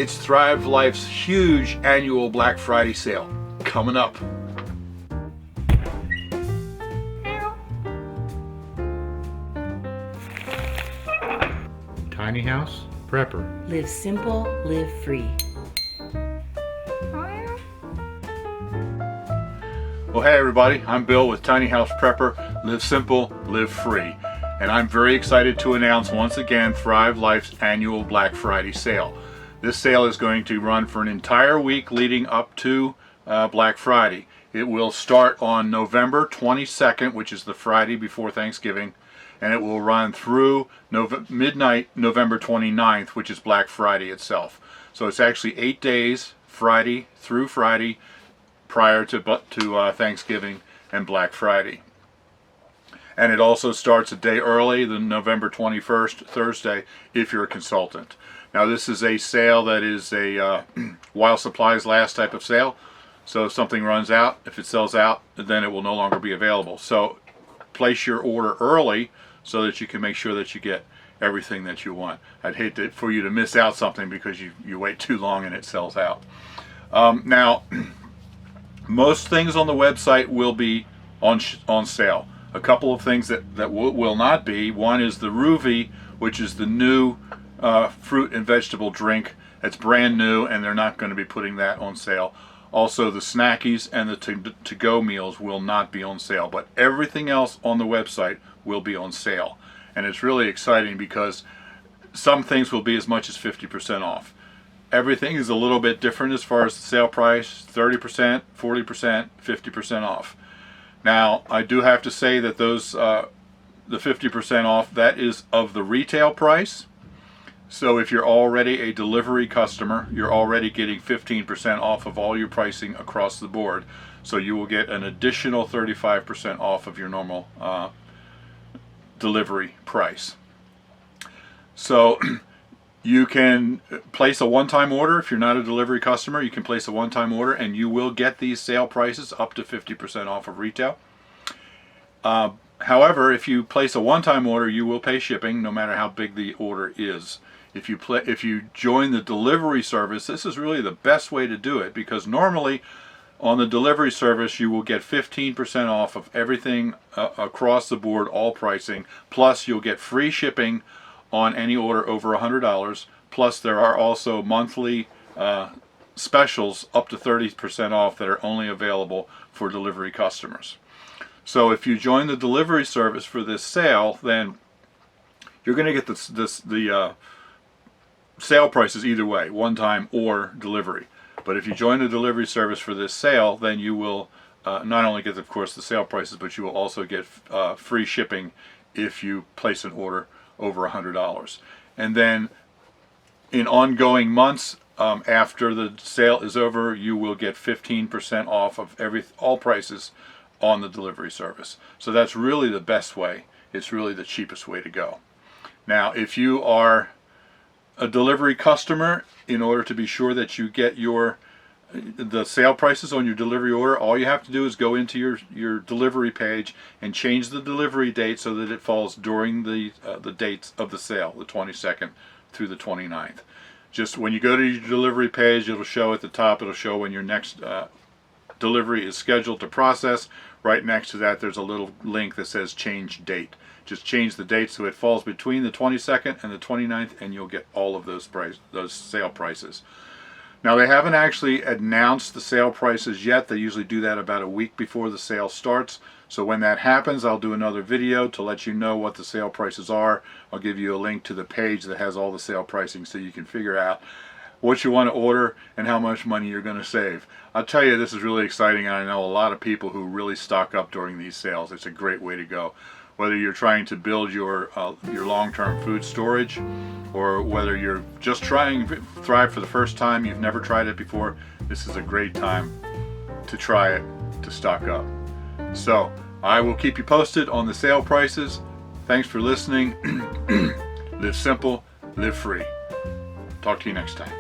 It's Thrive Life's huge annual Black Friday sale coming up. Tiny House Prepper. Live simple, live free. Well, hey everybody, I'm Bill with Tiny House Prepper. Live simple, live free. And I'm very excited to announce once again Thrive Life's annual Black Friday sale. This sale is going to run for an entire week leading up to Black Friday. It will start on November 22nd, which is the Friday before Thanksgiving, and it will run through midnight November 29th, which is Black Friday itself. So it's actually 8 days, Friday through Friday, prior to Thanksgiving and Black Friday. And it also starts a day early, the November 21st, Thursday, if you're a consultant. Now this is a sale that is a while supplies last type of sale. So if something runs out, if it sells out, then it will no longer be available. So place your order early so that you can make sure that you get everything that you want. I'd hate for you to miss out something because you wait too long and it sells out. Now, most things on the website will be on sale. A couple of things that will not be. One is the Ruvi, which is the new fruit and vegetable drink. It's brand new and they're not going to be putting that on sale. Also, the Snackies and the to-go meals will not be on sale, but everything else on the website will be on sale. And it's really exciting because some things will be as much as 50% off. Everything is a little bit different as far as the sale price, 30%, 40%, 50% off. Now, I do have to say that those the 50% off, that is of the retail price. So if you're already a delivery customer, you're already getting 15% off of all your pricing across the board. So you will get an additional 35% off of your normal delivery price. So you can place a one-time order. If you're not a delivery customer, you can place a one-time order and you will get these sale prices up to 50% off of retail. However, if you place a one-time order, you will pay shipping no matter how big the order is. If you join the delivery service, this is really the best way to do it, because normally on the delivery service you will get 15% off of everything across the board, all pricing, plus you'll get free shipping on any order over $100, plus there are also monthly specials up to 30% off that are only available for delivery customers. So if you join the delivery service for this sale, then you're going to get the sale prices either way, one time or delivery. But if you join the delivery service for this sale, then you will not only get, of course, the sale prices, but you will also get free shipping if you place an order over $100. And then in ongoing months after the sale is over, you will get 15% off of all prices on the delivery service. So that's really the best way. It's really the cheapest way to go. Now, if you are a delivery customer, in order to be sure that you get the sale prices on your delivery order, all you have to do is go into your delivery page and change the delivery date so that it falls during the dates of the sale, the 22nd through the 29th. Just when you go to your delivery page, it'll show at the top, it'll show when your next delivery is scheduled to process. Right next to that there's a little link that says change date. Just change the date so it falls between the 22nd and the 29th, and you'll get all of those sale prices. Now, they haven't actually announced the sale prices yet. They usually do that about a week before the sale starts. So when that happens, I'll do another video to let you know what the sale prices are. I'll give you a link to the page that has all the sale pricing so you can figure out what you want to order and how much money you're going to save. I'll tell you, this is really exciting, and I know a lot of people who really stock up during these sales. It's a great way to go. Whether you're trying to build your long-term food storage, or whether you're just trying Thrive for the first time, you've never tried it before, this is a great time to try it, to stock up. So I will keep you posted on the sale prices. Thanks for listening. Live simple, live free. Talk to you next time.